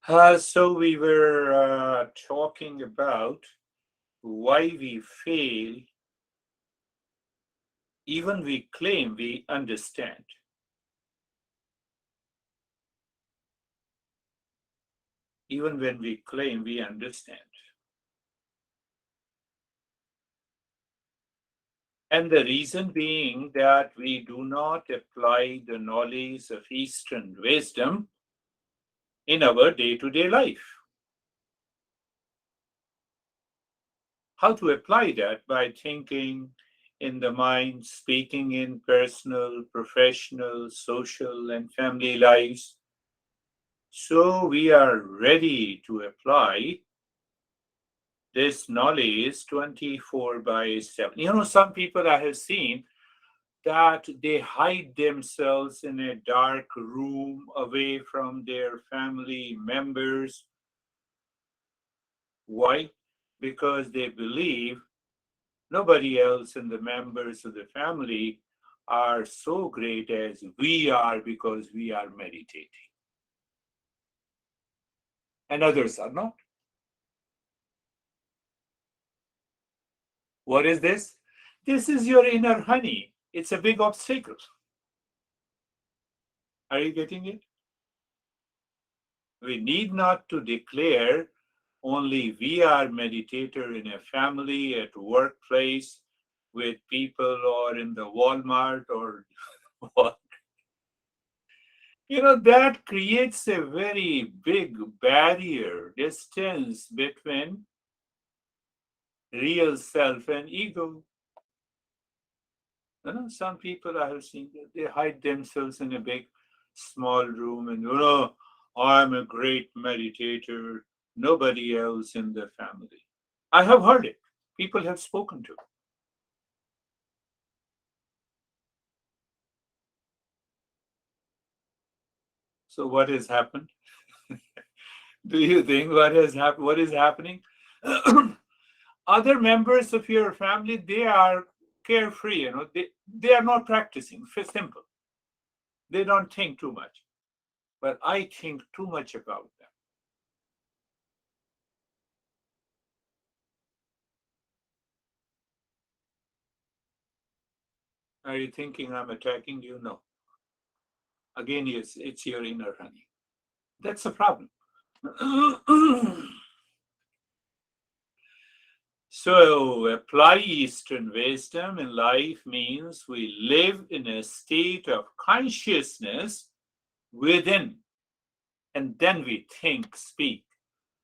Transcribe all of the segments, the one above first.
So we were talking about why we fail even we claim we understand. Even when we claim we understand. And the reason being that we do not apply the knowledge of Eastern wisdom in our day to day life. How to apply that? By thinking in the mind, speaking in personal, professional, social, and family lives. So we are ready to apply this knowledge 24 by 7. Some people I have seen that they hide themselves in a dark room away from their family members. Why? Because they believe nobody else in the members of the family are so great as we are because we are meditating, and others are not. What is this? This is your inner honey. It's a big obstacle. Are you getting it? We need not to declare only we are meditator in a family, at workplace, with people, or in the Walmart or what. That creates a very big barrier, distance between real self and ego. Some people I have seen, they hide themselves in a big, small room and, I'm a great meditator, nobody else in the family. I have heard it. People have spoken to. So what has happened? Do you think what has happened? What is happening? Other members of your family, they are carefree. They are not practicing. It's simple. They don't think too much. But I think too much about them. Are you thinking I'm attacking you? No. Again, it's your inner honey. That's the problem. So, apply Eastern wisdom in life means we live in a state of consciousness within, and then we think, speak,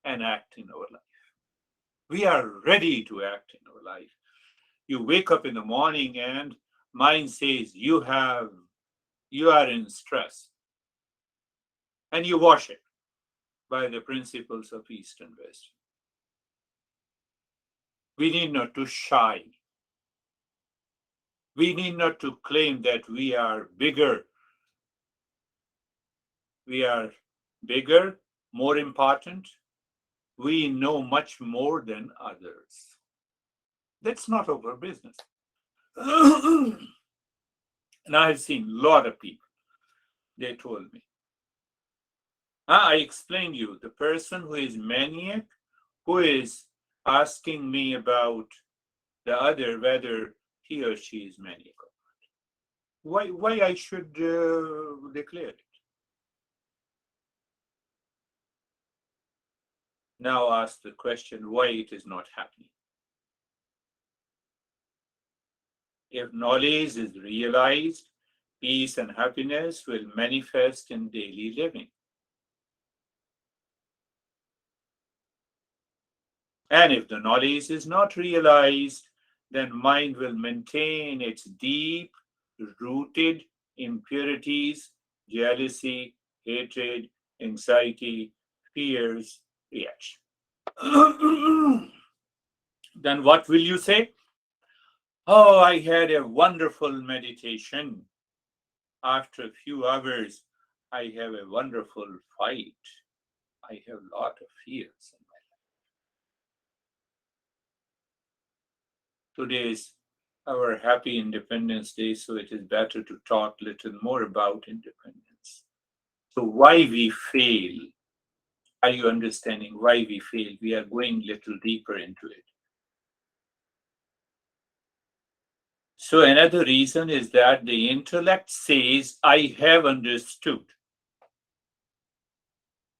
and act in our life. We are ready to act in our life. You wake up in the morning and mind says you are in stress, and you wash it by the principles of Eastern wisdom. We need not to shy. We need not to claim that we are bigger. We are bigger, more important. We know much more than others. That's not our business. And I have seen a lot of people, they told me. I explained you, the person who is maniac, who is asking me about the other, whether he or she is maniac or not. Why I should declare it? Now ask the question why it is not happening. If knowledge is realized, peace and happiness will manifest in daily living. And if the knowledge is not realized, then mind will maintain its deep rooted impurities, jealousy, hatred, anxiety, fears, reaction. Then what will you say? Oh, I had a wonderful meditation. After a few hours, I have a wonderful fight. I have a lot of fears in my life. Today is our happy Independence Day, so it is better to talk a little more about independence. So why we fail Are you understanding why we fail? We are going little deeper into it. So another reason is that the intellect says, I have understood.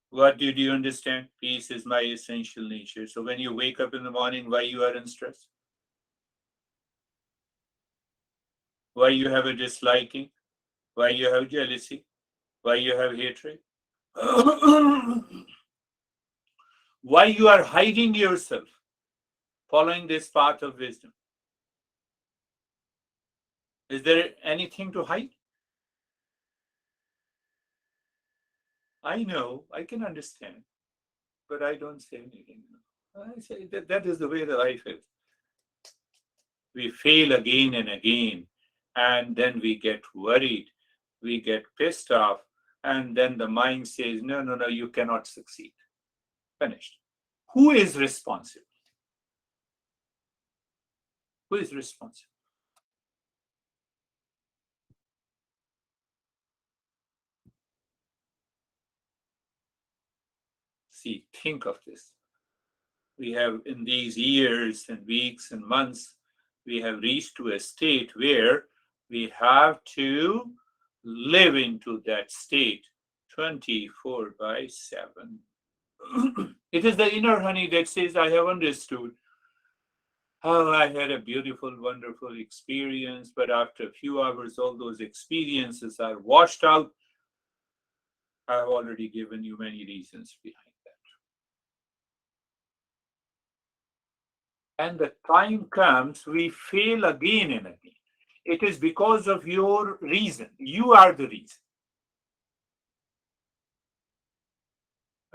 What did you understand? Peace is my essential nature. So when you wake up in the morning, why you are in stress? Why you have a disliking? Why you have jealousy? Why you have hatred? Why you are hiding yourself, following this path of wisdom? Is there anything to hide? I know, I can understand, but I don't say anything. I say that is the way the life is. We fail again and again, and then we get worried, we get pissed off, and then the mind says, no, no, no, you cannot succeed. Finished. Who is responsible? Who is responsible? See, think of this. We have, in these years and weeks and months, we have reached to a state where we have to live into that state 24 by 7. It is the inner honey that says, I have understood how I had a beautiful, wonderful experience, but after a few hours, all those experiences are washed out. I have already given you many reasons behind that. And the time comes, we fail again and again. It is because of your reason. You are the reason.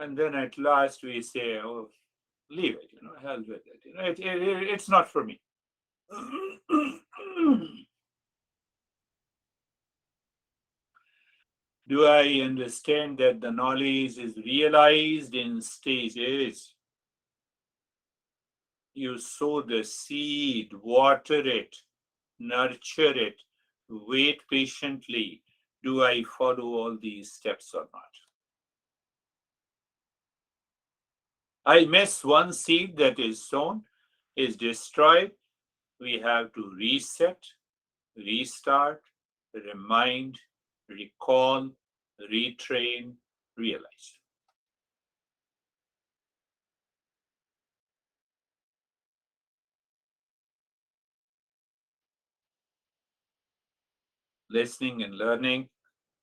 And then at last we say, oh, leave it, hell with it. It's not for me. Do I understand that the knowledge is realized in stages? You sow the seed, water it, nurture it, wait patiently. Do I follow all these steps or not? I miss one seed that is sown, is destroyed. We have to reset, restart, remind, recall, retrain, realize. Listening and learning,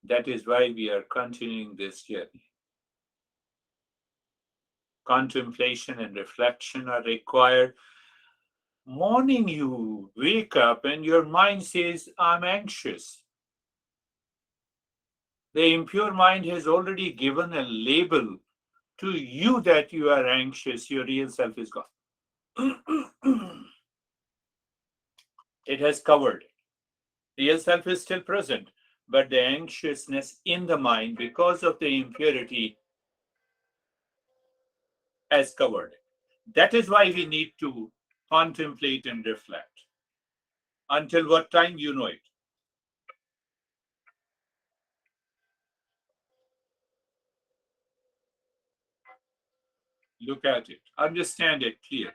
that is why we are continuing this journey. Contemplation and reflection are required. Morning, you wake up and your mind says, I'm anxious. The impure mind has already given a label to you that you are anxious, your real self is gone. It has covered it. Real self is still present, but the anxiousness in the mind because of the impurity has covered it. That is why we need to contemplate and reflect. Until what time you know it. Look at it, understand it clearly.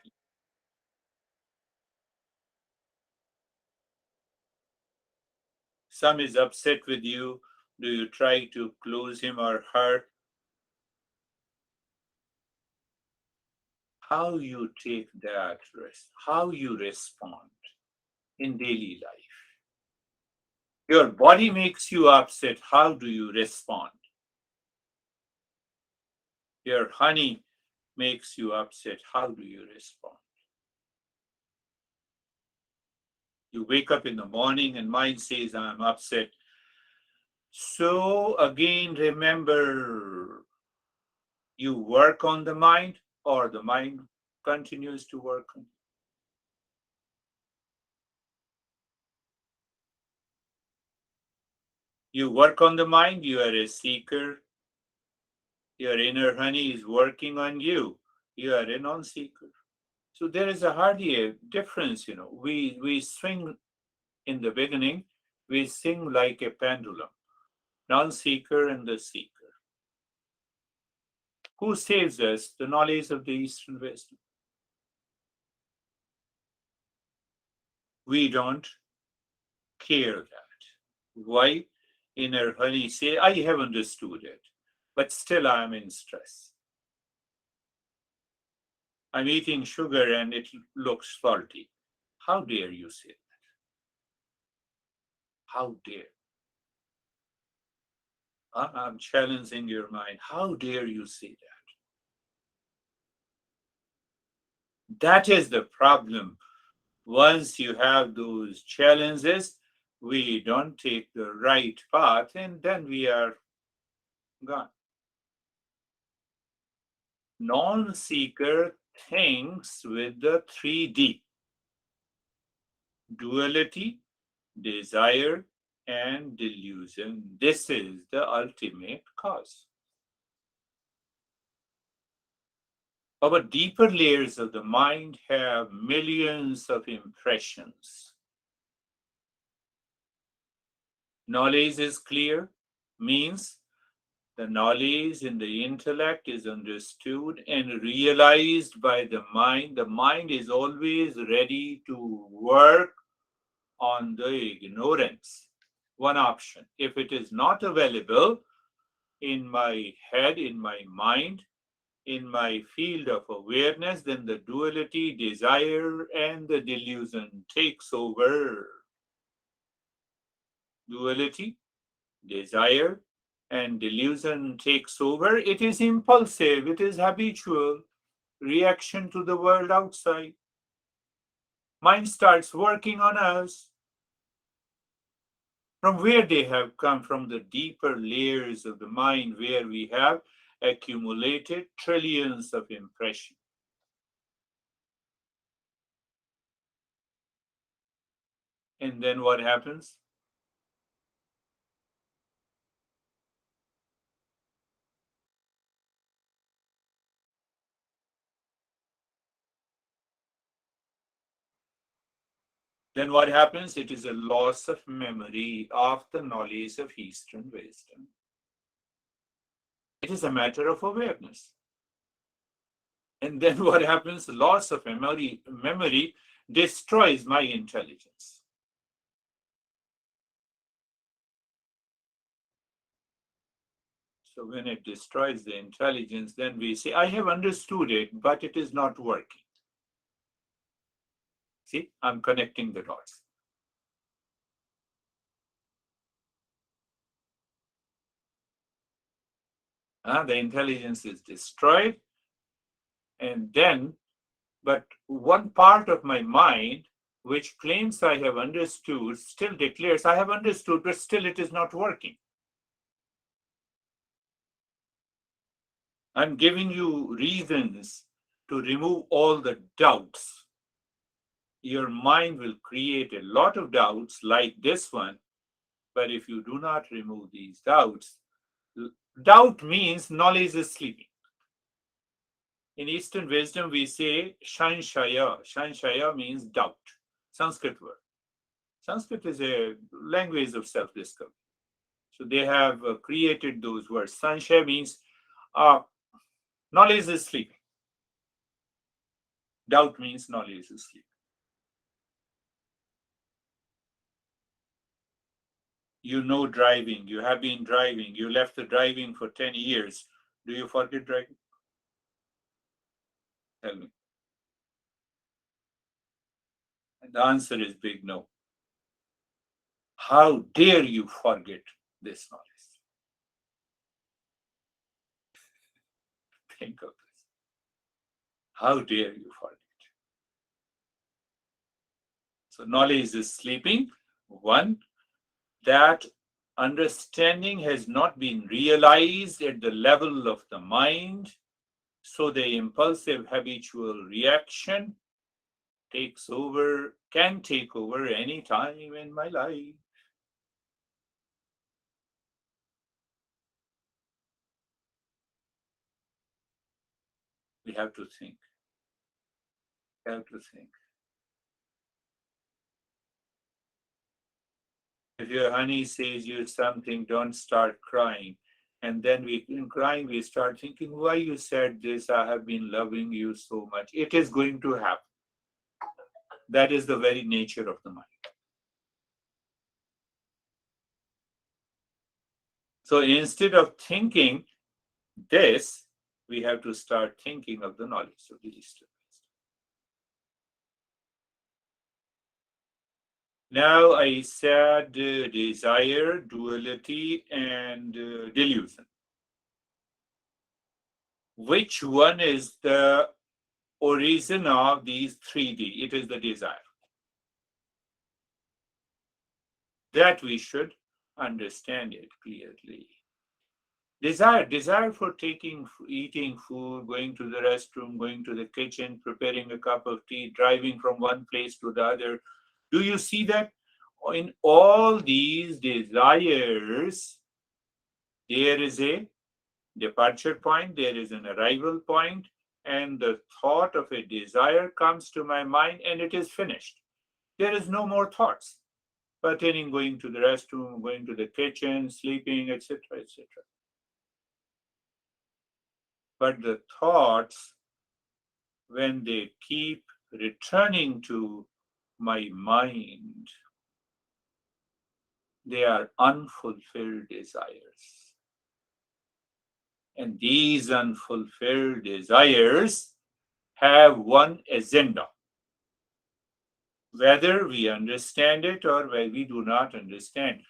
Some is upset with you. Do you try to close him or her? How you take that risk, how you respond in daily life. Your body makes you upset. How do you respond? Your honey makes you upset. How do you respond? You wake up in the morning and mind says, I'm upset. So again, remember, you work on the mind or the mind continues to work on you. You work on the mind, you are a seeker. Your inner honey is working on you. You are a non-seeker. So there is hardly a difference, We swing in the beginning, we sing like a pendulum, non-seeker and the seeker. Who saves us? The knowledge of the Eastern wisdom. We don't care that. Why? Inner honey say, I have understood it, but still I am in stress. I'm eating sugar and it looks salty. How dare you say that? How dare? I'm challenging your mind. How dare you say that? That is the problem. Once you have those challenges, we don't take the right path and then we are gone. Non-seeker thinks with the 3D: duality, desire, and delusion. This is the ultimate cause. Our deeper layers of the mind have millions of impressions. Knowledge is clear means the knowledge in the intellect is understood and realized by the mind. The mind is always ready to work on the ignorance. One option. If it is not available in my head, in my mind, in my field of awareness, then the duality, desire, and the delusion takes over. Duality, desire, and delusion takes over. It is impulsive, it is habitual reaction to the world outside. Mind starts working on us. From where they have come, from the deeper layers of the mind where we have accumulated trillions of impressions. And then what happens? Then what happens? It is a loss of memory of the knowledge of Eastern wisdom. It is a matter of awareness. And then what happens? Loss of memory destroys my intelligence. So when it destroys the intelligence, then we say, I have understood it, but it is not working. See, I'm connecting the dots. The intelligence is destroyed, and then, but one part of my mind, which claims I have understood, still declares I have understood, but still it is not working. I'm giving you reasons to remove all the doubts. Your mind will create a lot of doubts like this one, but if you do not remove these doubts, doubt means knowledge is sleeping. In Eastern wisdom, we say shanshaya. Shanshaya means doubt. Sanskrit word. Sanskrit is a language of self-discovery. So they have created those words. Sanshaya means knowledge is sleeping. Doubt means knowledge is sleeping. You know driving. You have been driving. You left the driving for 10 years. Do you forget driving? Tell me. And the answer is big no. How dare you forget this knowledge? Think of this. How dare you forget? So knowledge is sleeping. One, that understanding has not been realized at the level of the mind. So the impulsive habitual reaction can take over any time in my life. We have to think. We have to think. If your honey says you something, don't start crying. And then in crying, we start thinking, why you said this? I have been loving you so much. It is going to happen. That is the very nature of the mind. So instead of thinking this, we have to start thinking of the knowledge. So this is step by step. Now I said desire, duality, and delusion. Which one is the origin of these 3D? It is the desire. That we should understand it clearly. Desire for eating food, going to the restroom, going to the kitchen, preparing a cup of tea, driving from one place to the other. Do you see that? In all these desires, there is a departure point, there is an arrival point, and the thought of a desire comes to my mind and it is finished. There is no more thoughts pertaining going to the restroom, going to the kitchen, sleeping, etc., etc. But the thoughts, when they keep returning to my mind, they are unfulfilled desires. And these unfulfilled desires have one agenda. Whether we understand it or whether we do not understand,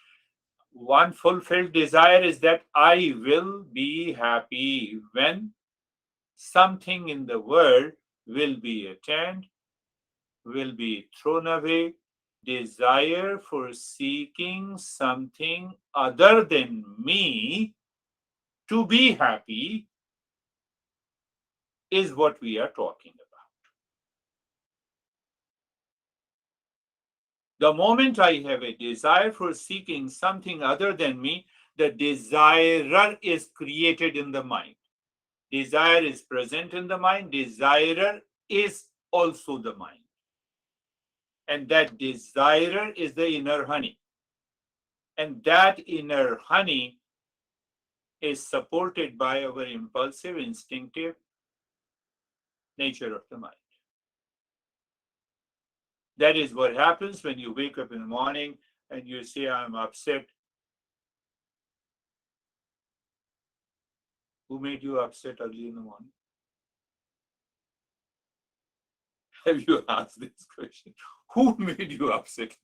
one fulfilled desire is that I will be happy when something in the world will be attained, will be thrown away. Desire for seeking something other than me to be happy is what we are talking about. The moment I have a desire for seeking something other than me, the desirer is created in the mind. Desire is present in the mind, desirer is also the mind. And that desirer is the inner honey. And that inner honey is supported by our impulsive, instinctive nature of the mind. That is what happens when you wake up in the morning and you say, I'm upset. Who made you upset early in the morning? Have you asked this question? Who made you upset?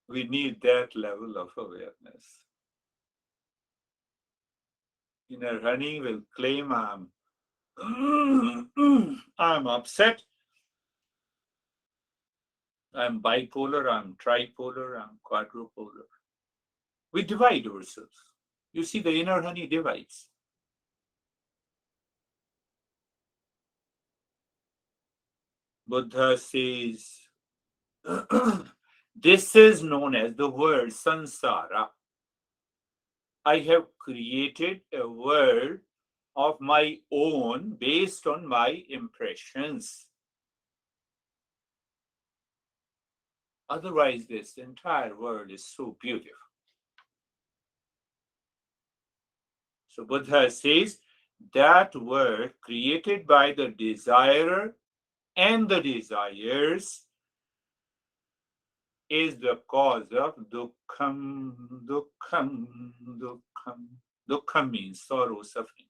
We need that level of awareness. Inner honey will claim I'm upset, I'm bipolar, I'm tripolar, I'm quadrupolar. We divide ourselves. You see, the inner honey divides. Buddha says, this is known as the word sansara. I have created a world of my own based on my impressions. Otherwise, this entire world is so beautiful. So Buddha says that world created by the desirer and the desires is the cause of dukkham, dukkham, dukkham. Dukkham means sorrow, suffering.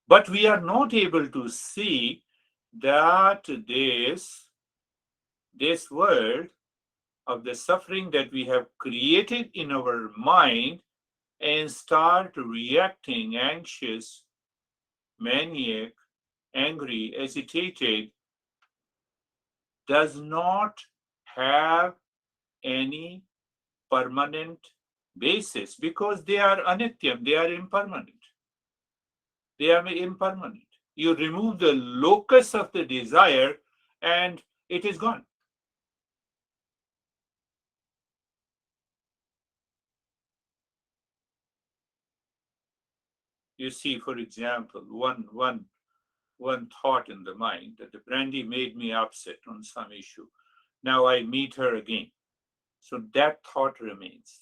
But we are not able to see that this world of the suffering that we have created in our mind and start reacting anxious, maniac, angry, agitated, does not have any permanent basis because they are anityam, they are impermanent. They are impermanent. You remove the locus of the desire and it is gone. You see, for example, one one thought in the mind that the brandy made me upset on some issue. Now I meet her again. So that thought remains.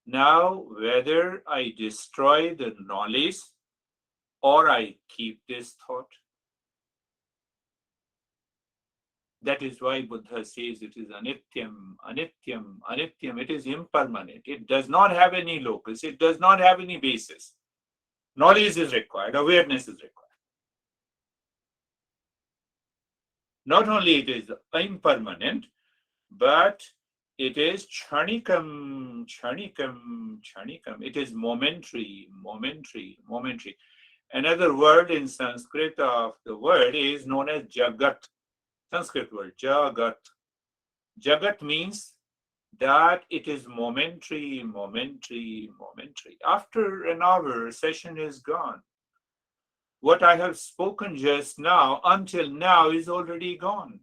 Now, whether I destroy the knowledge or I keep this thought, that is why Buddha says it is anityam, anityam, anityam. It is impermanent. It does not have any locus. It does not have any basis. Knowledge is required. Awareness is required. Not only it is impermanent, but it is kshanikam, kshanikam, kshanikam. It is momentary, momentary, momentary. Another word in Sanskrit of the word is known as jagat. Sanskrit word, jagat. Jagat means that it is momentary, momentary, momentary. After an hour, session is gone. What I have spoken just now, until now, is already gone.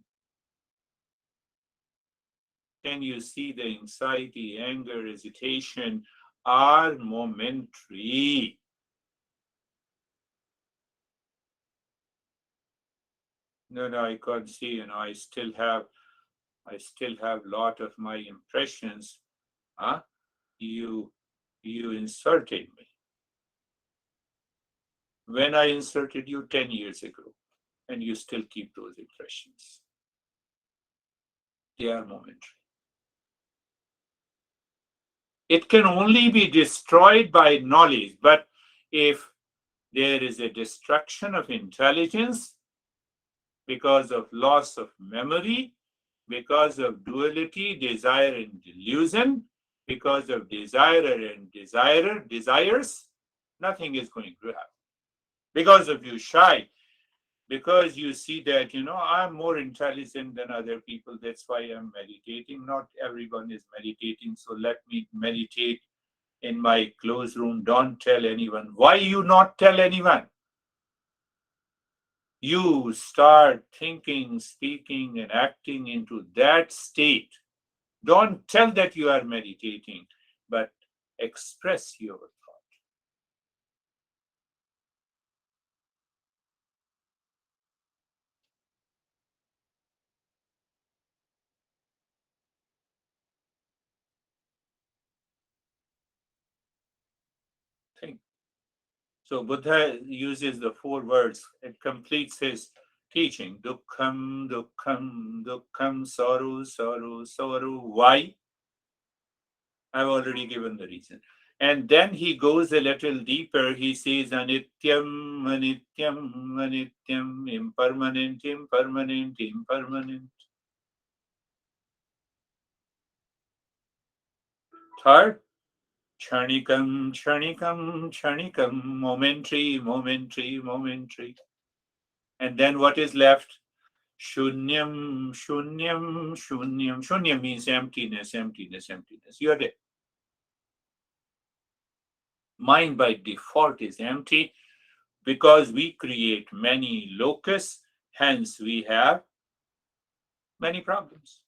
Can you see the anxiety, anger, hesitation are momentary? No, I can't see. I still have lot of my impressions. Huh? You inserted me. When I inserted you 10 years ago, and you still keep those impressions. They are momentary. It can only be destroyed by knowledge, but if there is a destruction of intelligence because of loss of memory, because of duality, desire and delusion, because of desirer and desires, nothing is going to happen. Because of you shy, because you see that, I'm more intelligent than other people, that's why I'm meditating. Not everyone is meditating, so let me meditate in my closed room. Don't tell anyone. Why you not tell anyone? You start thinking, speaking, and acting into that state. Don't tell that you are meditating, but express your thought. Think. So Buddha uses the 4 words. It completes his teaching. Dukkham, dukkham, dukkham, sorrow, sorrow, sorrow. Why? I've already given the reason. And then he goes a little deeper. He says, anityam, anityam, anityam, impermanent, impermanent, impermanent. Third, kshanikam, kshanikam, kshanikam, momentary, momentary, momentary. And then what is left? Shunyam, shunyam, shunyam. Shunyam means emptiness, emptiness, emptiness. You are there. Mind by default is empty because we create many locus, hence we have many problems.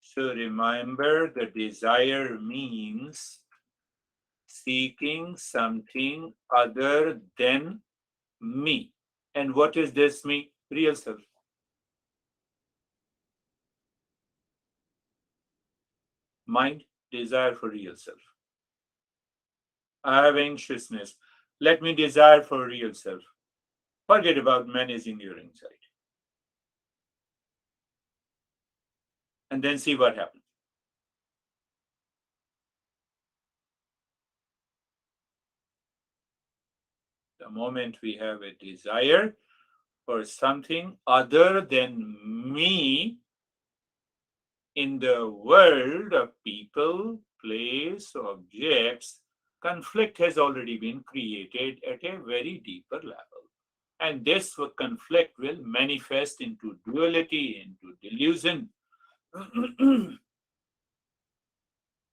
So remember, the desire means seeking something other than me. And what is this me? Real self. Mind, desire for real self. I have anxiousness. Let me desire for real self. Forget about managing your anxiety. And then see what happens. The moment we have a desire for something other than me in the world of people, place, objects, conflict has already been created at a very deeper level. And this conflict will manifest into duality, into delusion.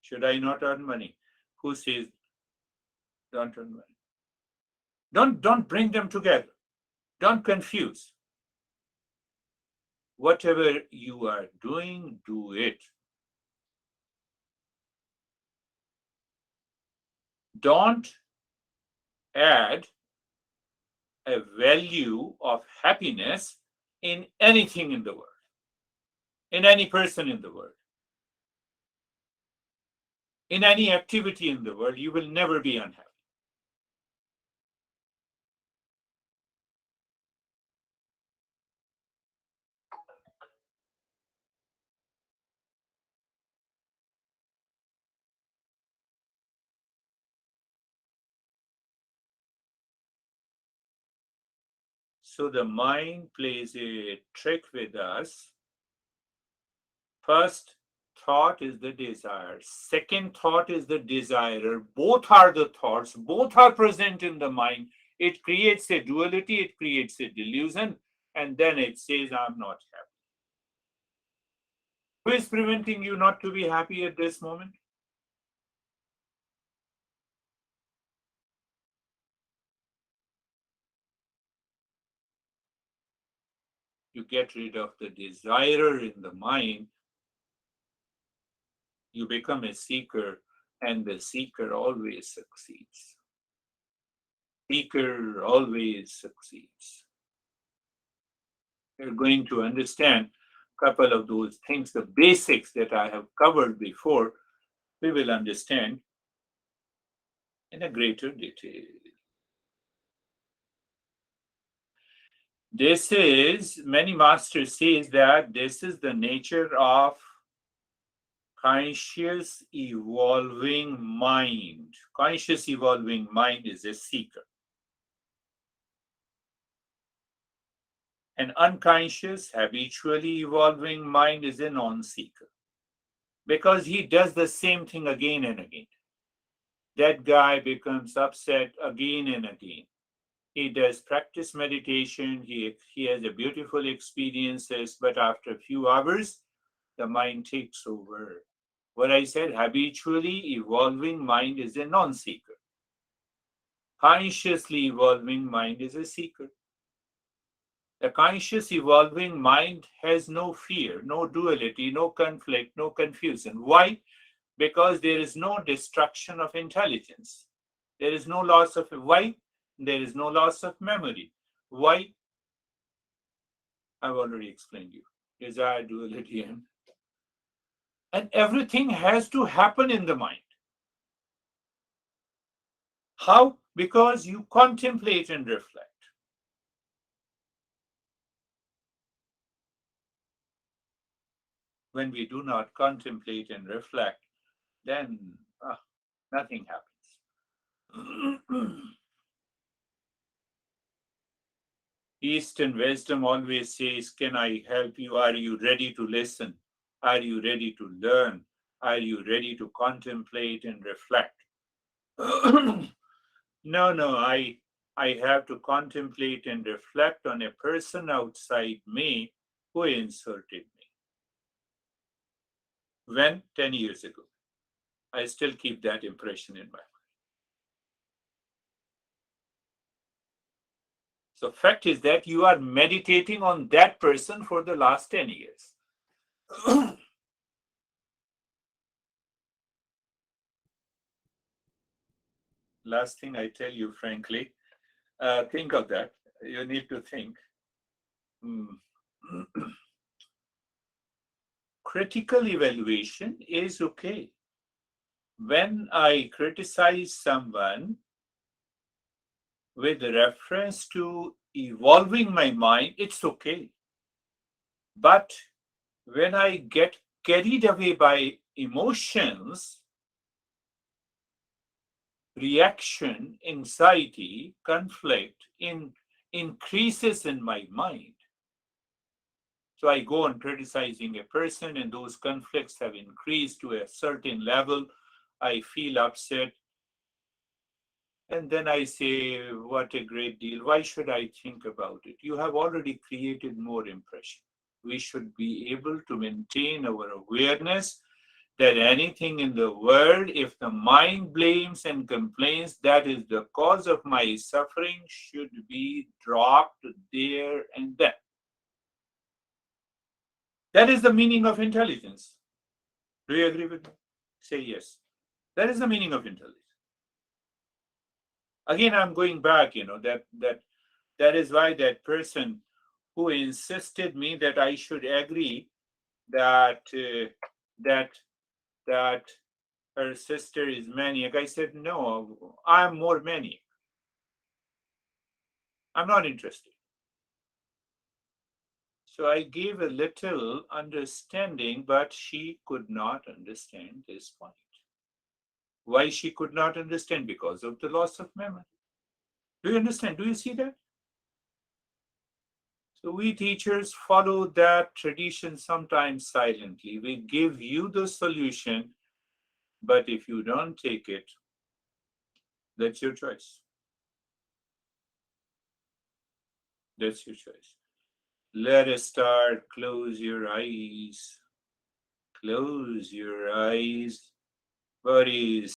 Should I not earn money? Who says don't earn money? Don't bring them together. Don't confuse. Whatever you are doing, do it. don't add a value of happiness in anything in the world, in any person in the world, in any activity in the world. You will never be unhappy. So the mind plays a trick with us. First thought is the desire. Second thought is the desirer. Both are the thoughts. Both are present in the mind. It creates a duality. It creates a delusion. And then it says, I'm not happy. Who is preventing you not to be happy at this moment? You get rid of the desirer in the mind, you become a seeker, and the seeker always succeeds. Seeker always succeeds. You're going to understand a couple of those things, the basics that I have covered before, we will understand in a greater detail. This is, many masters say that this is the nature of conscious evolving mind. Conscious evolving mind is a seeker. An unconscious, habitually evolving mind is a non-seeker. Because he does the same thing again and again. That guy becomes upset again and again. He does practice meditation, he has a beautiful experiences, but after a few hours, the mind takes over. What I said, habitually evolving mind is a non-seeker. Consciously evolving mind is a seeker. The conscious evolving mind has no fear, no duality, no conflict, no confusion. Why? Because there is no destruction of intelligence. There is no loss of why? There is no loss of memory. Why? I've already explained you. Desire, duality, and everything has to happen in the mind. How? Because you contemplate and reflect. When we do not contemplate and reflect, then nothing happens. Eastern wisdom always says, can I help you? Are you ready to listen? Are you ready to learn? Are you ready to contemplate and reflect? No, I have to contemplate and reflect on a person outside me who insulted me. When? 10 years ago. I still keep that impression in my mind. So fact is that you are meditating on that person for the last 10 years. Last thing I tell you, frankly, think of that. You need to think. Critical evaluation is okay. When I criticize someone with reference to evolving my mind, it's okay. But when I get carried away by emotions, reaction, anxiety, conflict increases in my mind. So I go on criticizing a person, and those conflicts have increased to a certain level. I feel upset. And then I say, what a great deal. Why should I think about it? You have already created more impression. We should be able to maintain our awareness that anything in the world, if the mind blames and complains, that is the cause of my suffering, should be dropped there and then. That is the meaning of intelligence. Do you agree with me? Say yes. That is the meaning of intelligence. Again, I'm going back, that is why that person who insisted me that I should agree that that that her sister is maniac. I said, no, I'm more maniac. I'm not interested. So I gave a little understanding, but she could not understand this point. Why she could not understand? Because of the loss of memory. Do you understand? Do you see that? So we teachers follow that tradition sometimes silently. We give you the solution, but if you don't take it, that's your choice. That's your choice. Let us start. Close your eyes. Close your eyes. Body is